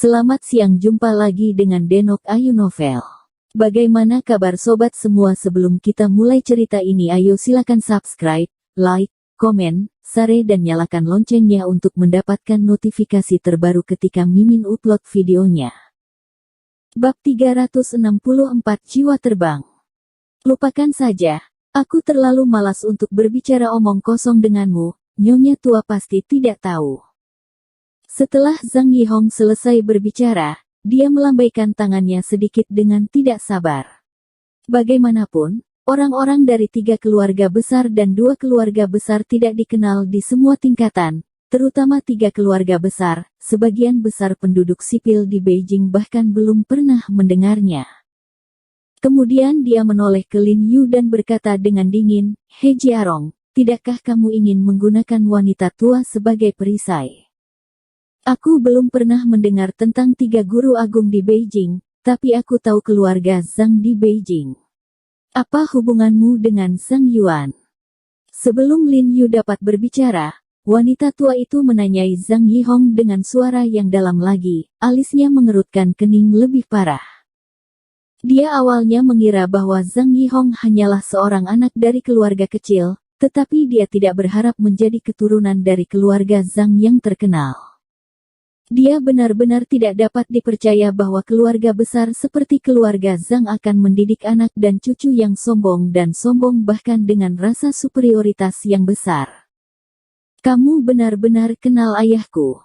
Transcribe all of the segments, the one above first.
Selamat siang, jumpa lagi dengan Denok Ayu Novel. Bagaimana kabar sobat semua? Sebelum kita mulai cerita ini, ayo silakan subscribe, like, komen, share dan nyalakan loncengnya untuk mendapatkan notifikasi terbaru ketika Mimin upload videonya. Bab 364 Jiwa Terbang. Lupakan saja, aku terlalu malas untuk berbicara omong kosong denganmu, Nyonya tua pasti tidak tahu. Setelah Zhang Yihong selesai berbicara, dia melambaikan tangannya sedikit dengan tidak sabar. Bagaimanapun, orang-orang dari 3 keluarga besar dan 2 keluarga besar tidak dikenal di semua tingkatan, terutama 3 keluarga besar. Sebagian besar penduduk sipil di Beijing bahkan belum pernah mendengarnya. Kemudian dia menoleh ke Lin Yu dan berkata dengan dingin, "He Jiarong, tidakkah kamu ingin menggunakan wanita tua sebagai perisai? Aku belum pernah mendengar tentang 3 guru agung di Beijing, tapi aku tahu keluarga Zhang di Beijing. Apa hubunganmu dengan Zhang Yuan?" Sebelum Lin Yu dapat berbicara, wanita tua itu menanyai Zhang Yihong dengan suara yang dalam lagi, alisnya mengerutkan kening lebih parah. Dia awalnya mengira bahwa Zhang Yihong hanyalah seorang anak dari keluarga kecil, tetapi dia tidak berharap menjadi keturunan dari keluarga Zhang yang terkenal. Dia benar-benar tidak dapat dipercaya bahwa keluarga besar seperti keluarga Zhang akan mendidik anak dan cucu yang sombong bahkan dengan rasa superioritas yang besar. "Kamu benar-benar kenal ayahku?"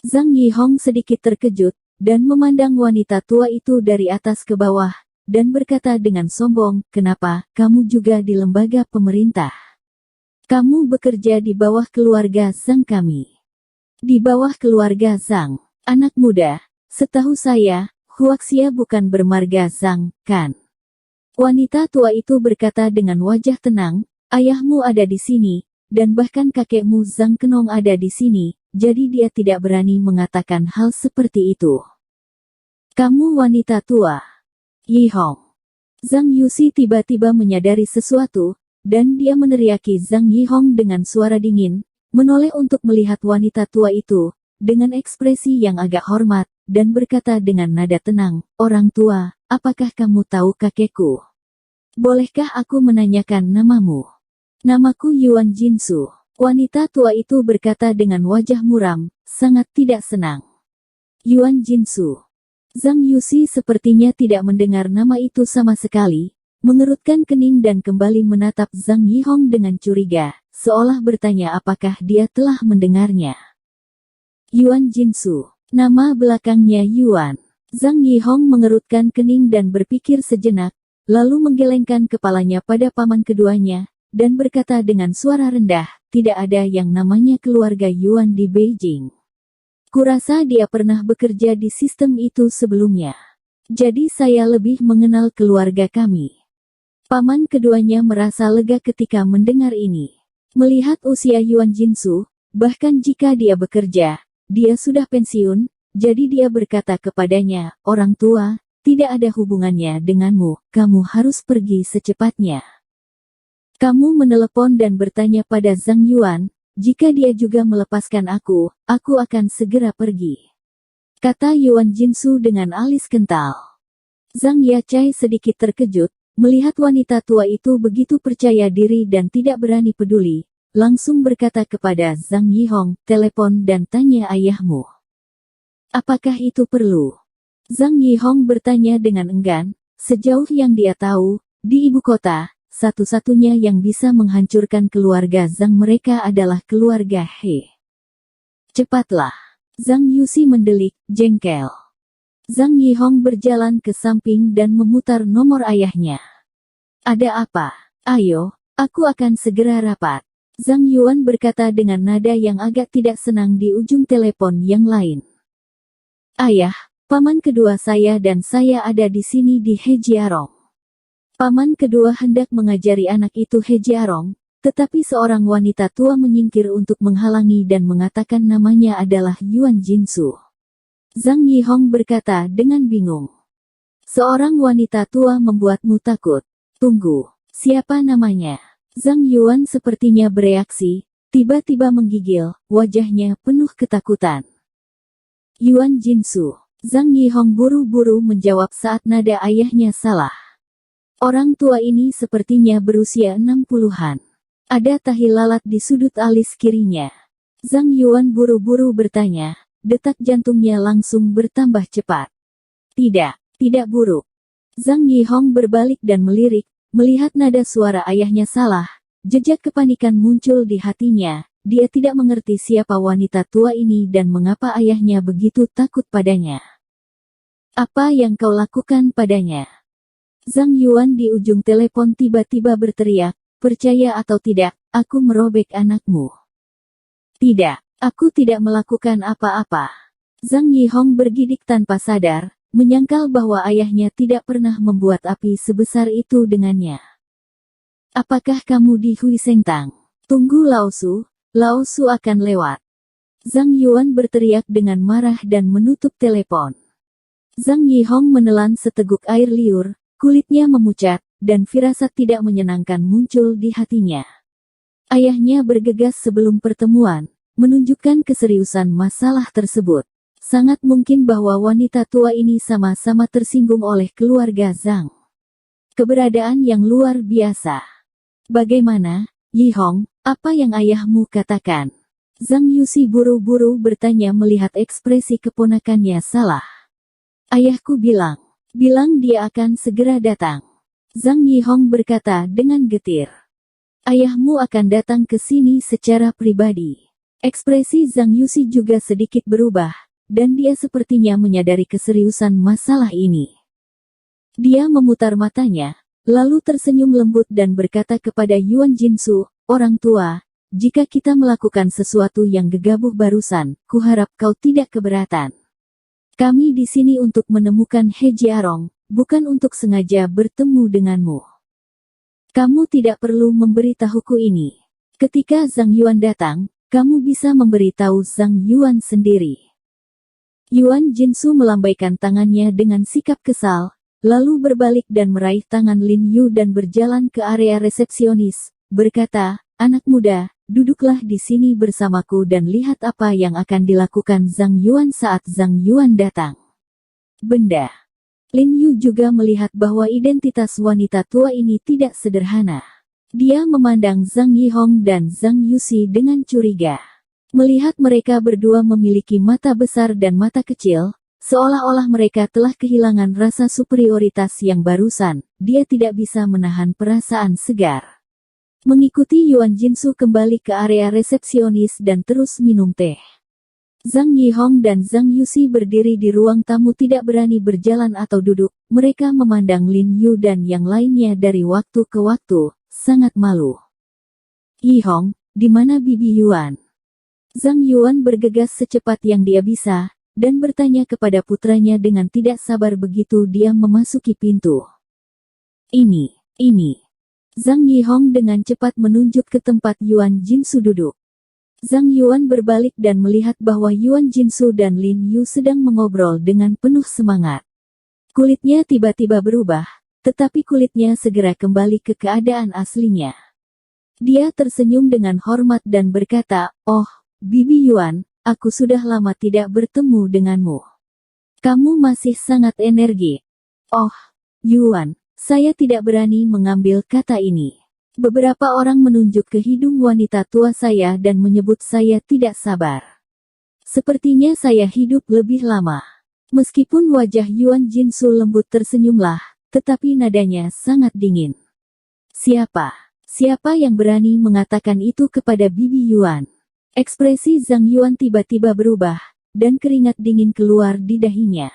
Zhang Yihong sedikit terkejut, dan memandang wanita tua itu dari atas ke bawah, dan berkata dengan sombong, "Kenapa, kamu juga di lembaga pemerintah? Kamu bekerja di bawah keluarga Zhang kami." "Di bawah keluarga Zhang, anak muda, setahu saya, Huaxia bukan bermarga Zhang, kan?" Wanita tua itu berkata dengan wajah tenang, "Ayahmu ada di sini, dan bahkan kakekmu Zhang Kenong ada di sini, jadi dia tidak berani mengatakan hal seperti itu." "Kamu wanita tua, Yihong." Zhang Yuxi tiba-tiba menyadari sesuatu, dan dia meneriaki Zhang Yihong dengan suara dingin, menoleh untuk melihat wanita tua itu, dengan ekspresi yang agak hormat, dan berkata dengan nada tenang, "Orang tua, apakah kamu tahu kakekku? Bolehkah aku menanyakan namamu?" "Namaku Yuan Jinsu." Wanita tua itu berkata dengan wajah muram, sangat tidak senang. "Yuan Jinsu." Zhang Yuxi sepertinya tidak mendengar nama itu sama sekali, mengerutkan kening dan kembali menatap Zhang Yihong dengan curiga, seolah bertanya apakah dia telah mendengarnya. "Yuan Jinsu, nama belakangnya Yuan." Zhang Yihong mengerutkan kening dan berpikir sejenak, lalu menggelengkan kepalanya pada paman keduanya, dan berkata dengan suara rendah, "Tidak ada yang namanya keluarga Yuan di Beijing. Kurasa dia pernah bekerja di sistem itu sebelumnya. Jadi saya lebih mengenal keluarga kami." Paman keduanya merasa lega ketika mendengar ini. Melihat usia Yuan Jinsu, bahkan jika dia bekerja, dia sudah pensiun, jadi dia berkata kepadanya, "Orang tua, tidak ada hubungannya denganmu, kamu harus pergi secepatnya. Kamu menelepon dan bertanya pada Zhang Yuan, jika dia juga melepaskan aku akan segera pergi," kata Yuan Jinsu dengan alis kental. Zhang Yachai sedikit terkejut, melihat wanita tua itu begitu percaya diri dan tidak berani peduli, langsung berkata kepada Zhang Yihong, "Telepon dan tanya ayahmu." "Apakah itu perlu?" Zhang Yihong bertanya dengan enggan. Sejauh yang dia tahu, di ibu kota, satu-satunya yang bisa menghancurkan keluarga Zhang mereka adalah keluarga He. "Cepatlah." Zhang Yuxi mendelik, jengkel. Zhang Yihong berjalan ke samping dan memutar nomor ayahnya. "Ada apa? Ayo, aku akan segera rapat." Zhang Yuan berkata dengan nada yang agak tidak senang di ujung telepon yang lain. "Ayah, paman kedua saya dan saya ada di sini di He Jiarong." Paman kedua hendak mengajari anak itu He Jiarong, tetapi seorang wanita tua menyingkir untuk menghalangi dan mengatakan namanya adalah Yuan Jinsu. Zhang Yihong berkata dengan bingung, "Seorang wanita tua membuatmu takut? Tunggu, siapa namanya?" Zhang Yuan sepertinya bereaksi, tiba-tiba menggigil, wajahnya penuh ketakutan. "Yuan Jinsu." Zhang Yihong buru-buru menjawab saat nada ayahnya salah. Orang tua ini sepertinya berusia 60-an. Ada tahi lalat di sudut alis kirinya. Zhang Yuan buru-buru bertanya, detak jantungnya langsung bertambah cepat. Tidak buruk. Zhang Yihong berbalik dan melirik, melihat nada suara ayahnya salah. Jejak kepanikan muncul di hatinya. Dia tidak mengerti siapa wanita tua ini dan mengapa ayahnya begitu takut padanya. Apa yang kau lakukan padanya? Zhang Yuan di ujung telepon tiba-tiba berteriak, percaya atau tidak, aku merobek anakmu. Tidak, aku tidak melakukan apa-apa. Zhang Yihong bergidik tanpa sadar, menyangkal bahwa ayahnya tidak pernah membuat api sebesar itu dengannya. Apakah kamu di Huisengtang? Tunggu Lao Su akan lewat. Zhang Yuan berteriak dengan marah dan menutup telepon. Zhang Yihong menelan seteguk air liur, kulitnya memucat, dan firasat tidak menyenangkan muncul di hatinya. Ayahnya bergegas sebelum pertemuan, menunjukkan keseriusan masalah tersebut. Sangat mungkin bahwa wanita tua ini sama-sama tersinggung oleh keluarga Zhang. Keberadaan yang luar biasa. Bagaimana, Yihong, apa yang ayahmu katakan? Zhang Yusi buru-buru bertanya melihat ekspresi keponakannya salah. Ayahku bilang dia akan segera datang. Zhang Yihong berkata dengan getir. Ayahmu akan datang ke sini secara pribadi. Ekspresi Zhang Yusi juga sedikit berubah, dan dia sepertinya menyadari keseriusan masalah ini. Dia memutar matanya, lalu tersenyum lembut dan berkata kepada Yuan Jinsu, orang tua, jika kita melakukan sesuatu yang gegabah barusan, kuharap kau tidak keberatan. Kami di sini untuk menemukan He Jiarong, bukan untuk sengaja bertemu denganmu. Kamu tidak perlu memberitahuku ini. Ketika Zhang Yuan datang, kamu bisa memberitahu Zhang Yuan sendiri. Yuan Jinsu melambaikan tangannya dengan sikap kesal, lalu berbalik dan meraih tangan Lin Yu dan berjalan ke area resepsionis, berkata, anak muda, duduklah di sini bersamaku dan lihat apa yang akan dilakukan Zhang Yuan saat Zhang Yuan datang. Benda. Lin Yu juga melihat bahwa identitas wanita tua ini tidak sederhana. Dia memandang Zhang Yihong dan Zhang Yusi dengan curiga. Melihat mereka berdua memiliki mata besar dan mata kecil, seolah-olah mereka telah kehilangan rasa superioritas yang barusan, dia tidak bisa menahan perasaan segar. Mengikuti Yuan Jinsu kembali ke area resepsionis dan terus minum teh. Zhang Yihong dan Zhang Yusi berdiri di ruang tamu tidak berani berjalan atau duduk, mereka memandang Lin Yu dan yang lainnya dari waktu ke waktu, sangat malu. Yihong, di mana Bibi Yuan? Zhang Yuan bergegas secepat yang dia bisa, dan bertanya kepada putranya dengan tidak sabar begitu dia memasuki pintu. Ini. Zhang Yihong dengan cepat menunjuk ke tempat Yuan Jinsu duduk. Zhang Yuan berbalik dan melihat bahwa Yuan Jinsu dan Lin Yu sedang mengobrol dengan penuh semangat. Kulitnya tiba-tiba berubah, tetapi kulitnya segera kembali ke keadaan aslinya. Dia tersenyum dengan hormat dan berkata, oh, Bibi Yuan, aku sudah lama tidak bertemu denganmu. Kamu masih sangat energi. Oh, Yuan. Saya tidak berani mengambil kata ini. Beberapa orang menunjuk ke hidung wanita tua saya dan menyebut saya tidak sabar. Sepertinya saya hidup lebih lama. Meskipun wajah Yuan Jinsu lembut tersenyumlah, tetapi nadanya sangat dingin. Siapa yang berani mengatakan itu kepada Bibi Yuan? Ekspresi Zhang Yuan tiba-tiba berubah, dan keringat dingin keluar di dahinya.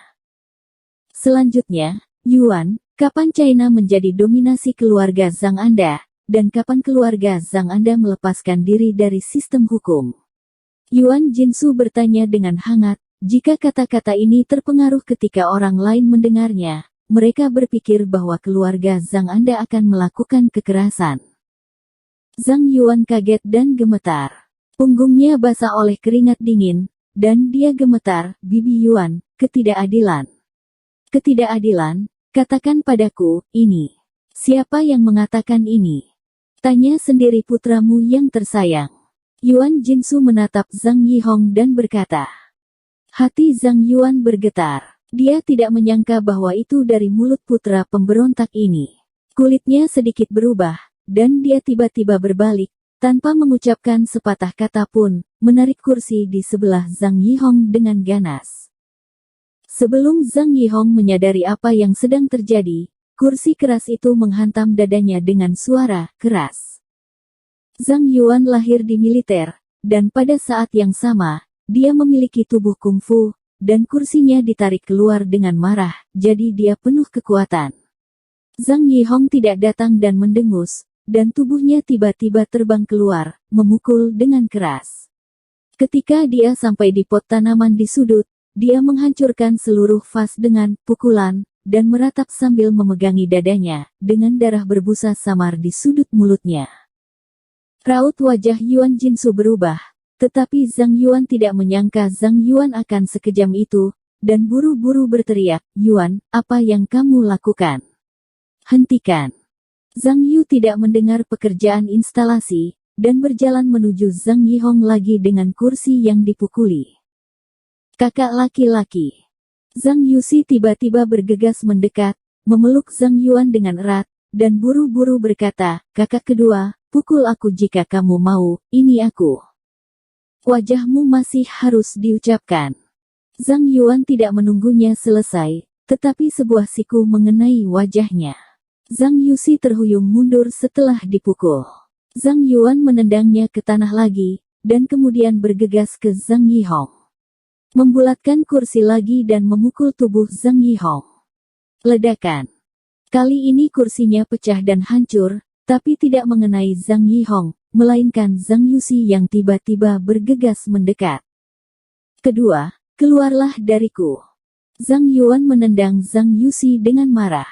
Selanjutnya, Yuan, kapan China menjadi dominasi keluarga Zhang Anda, dan kapan keluarga Zhang Anda melepaskan diri dari sistem hukum? Yuan Jinsu bertanya dengan hangat, jika kata-kata ini terpengaruh ketika orang lain mendengarnya, mereka berpikir bahwa keluarga Zhang Anda akan melakukan kekerasan. Zhang Yuan kaget dan gemetar. Punggungnya basah oleh keringat dingin, dan dia gemetar, Bibi Yuan, ketidakadilan. Ketidakadilan? Katakan padaku, ini. Siapa yang mengatakan ini? Tanya sendiri putramu yang tersayang. Yuan Jinsu menatap Zhang Yihong dan berkata. Hati Zhang Yuan bergetar. Dia tidak menyangka bahwa itu dari mulut putra pemberontak ini. Kulitnya sedikit berubah, dan dia tiba-tiba berbalik, tanpa mengucapkan sepatah kata pun, menarik kursi di sebelah Zhang Yihong dengan ganas. Sebelum Zhang Yihong menyadari apa yang sedang terjadi, kursi keras itu menghantam dadanya dengan suara keras. Zhang Yuan lahir di militer, dan pada saat yang sama, dia memiliki tubuh kungfu, dan kursinya ditarik keluar dengan marah, jadi dia penuh kekuatan. Zhang Yihong tidak datang dan mendengus, dan tubuhnya tiba-tiba terbang keluar, memukul dengan keras. Ketika dia sampai di pot tanaman di sudut, dia menghancurkan seluruh vas dengan pukulan, dan meratap sambil memegangi dadanya, dengan darah berbusa samar di sudut mulutnya. Raut wajah Yuan Jinsu berubah, tetapi Zhang Yuan tidak menyangka Zhang Yuan akan sekejam itu, dan buru-buru berteriak, "Yuan, apa yang kamu lakukan? Hentikan!" Zhang Yu tidak mendengar pekerjaan instalasi, dan berjalan menuju Zhang Yihong lagi dengan kursi yang dipukuli. "Kakak laki-laki." Zhang Yusi tiba-tiba bergegas mendekat, memeluk Zhang Yuan dengan erat, dan buru-buru berkata, "Kakak kedua, pukul aku jika kamu mau, ini aku." "Wajahmu masih harus diucapkan." Zhang Yuan tidak menunggunya selesai, tetapi sebuah siku mengenai wajahnya. Zhang Yusi terhuyung mundur setelah dipukul. Zhang Yuan menendangnya ke tanah lagi, dan kemudian bergegas ke Zhang Yihong. Membulatkan kursi lagi dan memukul tubuh Zhang Yihong. Ledakan. Kali ini kursinya pecah dan hancur, tapi tidak mengenai Zhang Yihong, melainkan Zhang Yusi yang tiba-tiba bergegas mendekat. "Kedua, keluarlah dariku." Zhang Yuan menendang Zhang Yusi dengan marah.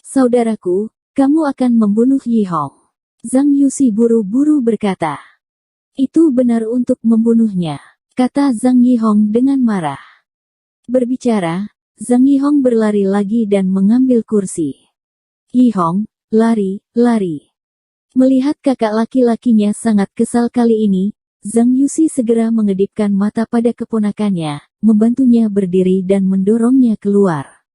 "Saudaraku, kamu akan membunuh Yihong." Zhang Yusi buru-buru berkata. "Itu benar untuk membunuhnya," kata Zhang Yihong dengan marah. Berbicara, Zhang Yihong berlari lagi dan mengambil kursi. "Yihong, lari, lari." Melihat kakak laki-lakinya sangat kesal kali ini, Zhang Yusi segera mengedipkan mata pada keponakannya, membantunya berdiri dan mendorongnya keluar.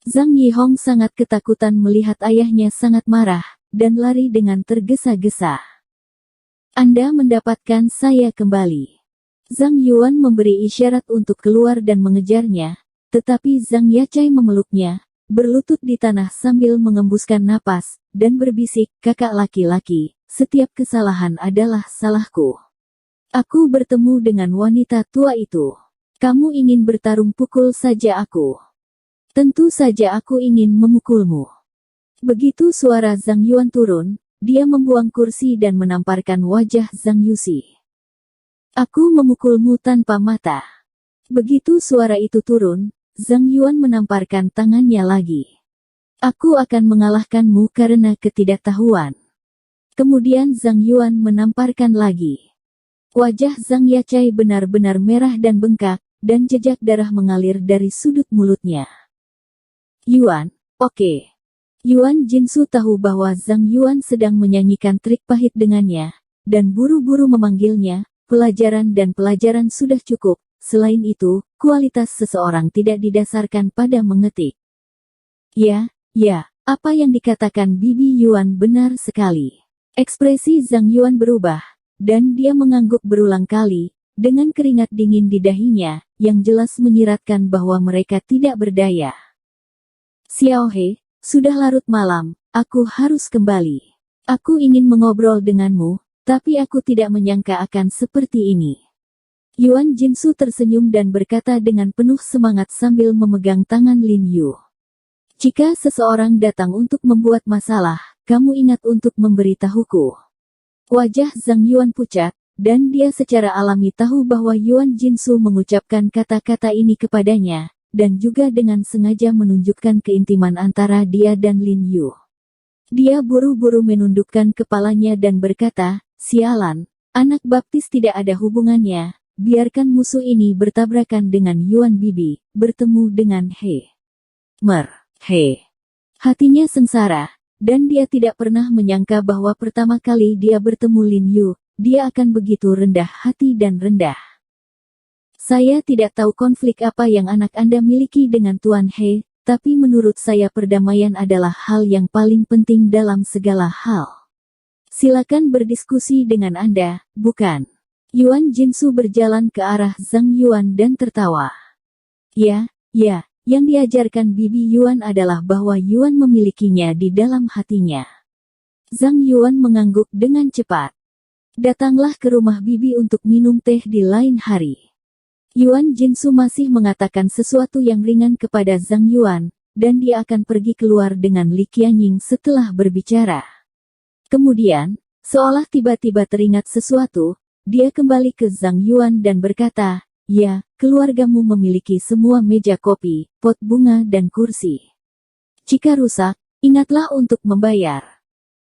Zhang Yihong sangat ketakutan melihat ayahnya sangat marah, dan lari dengan tergesa-gesa. "Anda mendapatkan saya kembali." Zhang Yuan memberi isyarat untuk keluar dan mengejarnya, tetapi Zhang Yachai memeluknya, berlutut di tanah sambil mengembuskan napas, dan berbisik, "Kakak laki-laki, setiap kesalahan adalah salahku. Aku bertemu dengan wanita tua itu. Kamu ingin bertarung, pukul saja aku. Tentu saja aku ingin memukulmu." Begitu suara Zhang Yuan turun, dia membuang kursi dan menamparkan wajah Zhang Yusi. "Aku memukulmu tanpa mata." Begitu suara itu turun, Zhang Yuan menamparkan tangannya lagi. "Aku akan mengalahkanmu karena ketidaktahuan." Kemudian Zhang Yuan menamparkan lagi. Wajah Zhang Yachai benar-benar merah dan bengkak, dan jejak darah mengalir dari sudut mulutnya. "Yuan, oke." Yuan Jinsu tahu bahwa Zhang Yuan sedang menyanyikan trik pahit dengannya, dan buru-buru memanggilnya, "Pelajaran dan pelajaran sudah cukup. Selain itu, kualitas seseorang tidak didasarkan pada mengetik." Ya, apa yang dikatakan Bibi Yuan benar sekali." Ekspresi Zhang Yuan berubah, dan dia mengangguk berulang kali, dengan keringat dingin di dahinya, yang jelas menyiratkan bahwa mereka tidak berdaya. "Xiao He, sudah larut malam, aku harus kembali. Aku ingin mengobrol denganmu, tapi aku tidak menyangka akan seperti ini." Yuan Jinsu tersenyum dan berkata dengan penuh semangat sambil memegang tangan Lin Yu. "Jika seseorang datang untuk membuat masalah, kamu ingat untuk memberitahuku." Wajah Zhang Yuan pucat, dan dia secara alami tahu bahwa Yuan Jinsu mengucapkan kata-kata ini kepadanya, dan juga dengan sengaja menunjukkan keintiman antara dia dan Lin Yu. Dia buru-buru menundukkan kepalanya dan berkata, "Sialan, anak baptis tidak ada hubungannya. Biarkan musuh ini bertabrakan dengan Yuan Bibi, bertemu dengan He. Hatinya sengsara, dan dia tidak pernah menyangka bahwa pertama kali dia bertemu Lin Yu, dia akan begitu rendah hati dan rendah. Saya tidak tahu konflik apa yang anak Anda miliki dengan Tuan He, tapi menurut saya perdamaian adalah hal yang paling penting dalam segala hal. Silakan berdiskusi dengan Anda, bukan? Yuan Jinsu berjalan ke arah Zhang Yuan dan tertawa. Ya, yang diajarkan Bibi Yuan adalah bahwa Yuan memilikinya di dalam hatinya. Zhang Yuan mengangguk dengan cepat. Datanglah ke rumah Bibi untuk minum teh di lain hari. Yuan Jinsu masih mengatakan sesuatu yang ringan kepada Zhang Yuan, dan dia akan pergi keluar dengan Li Qianying setelah berbicara. Kemudian, seolah tiba-tiba teringat sesuatu, dia kembali ke Zhang Yuan dan berkata, "Ya, keluargamu memiliki semua meja kopi, pot bunga dan kursi. Jika rusak, ingatlah untuk membayar."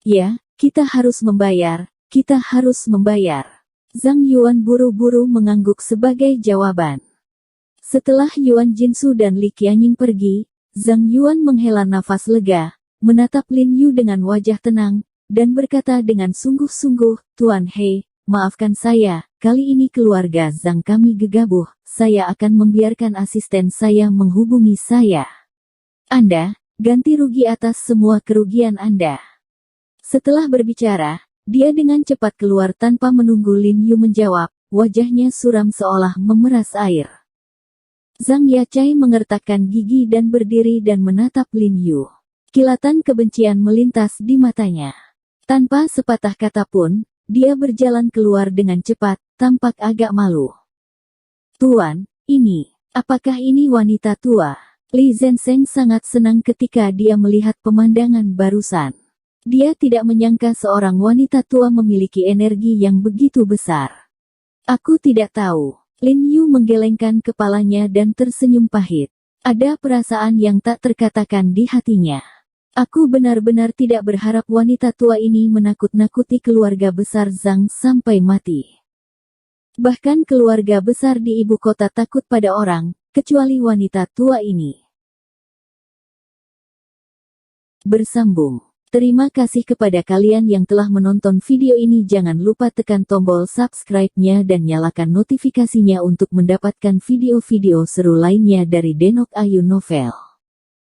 "Ya, kita harus membayar, kita harus membayar." Zhang Yuan buru-buru mengangguk sebagai jawaban. Setelah Yuan Jinsu dan Li Qianying pergi, Zhang Yuan menghela nafas lega, menatap Lin Yu dengan wajah tenang, dan berkata dengan sungguh-sungguh, "Tuan He, maafkan saya, kali ini keluarga Zhang kami gegabah, saya akan membiarkan asisten saya menghubungi saya. Anda, ganti rugi atas semua kerugian Anda." Setelah berbicara, dia dengan cepat keluar tanpa menunggu Lin Yu menjawab, wajahnya suram seolah memeras air. Zhang Yachai mengertakkan gigi dan berdiri dan menatap Lin Yu. Kilatan kebencian melintas di matanya. Tanpa sepatah kata pun, dia berjalan keluar dengan cepat, tampak agak malu. "Tuan, apakah ini wanita tua?" Li Zhensheng sangat senang ketika dia melihat pemandangan barusan. Dia tidak menyangka seorang wanita tua memiliki energi yang begitu besar. "Aku tidak tahu." Lin Yu menggelengkan kepalanya dan tersenyum pahit. Ada perasaan yang tak terkatakan di hatinya. "Aku benar-benar tidak berharap wanita tua ini menakut-nakuti keluarga besar Zhang sampai mati. Bahkan keluarga besar di ibu kota takut pada orang, kecuali wanita tua ini." Bersambung. Terima kasih kepada kalian yang telah menonton video ini. Jangan lupa tekan tombol subscribe-nya dan nyalakan notifikasinya untuk mendapatkan video-video seru lainnya dari Denok Ayu Novel.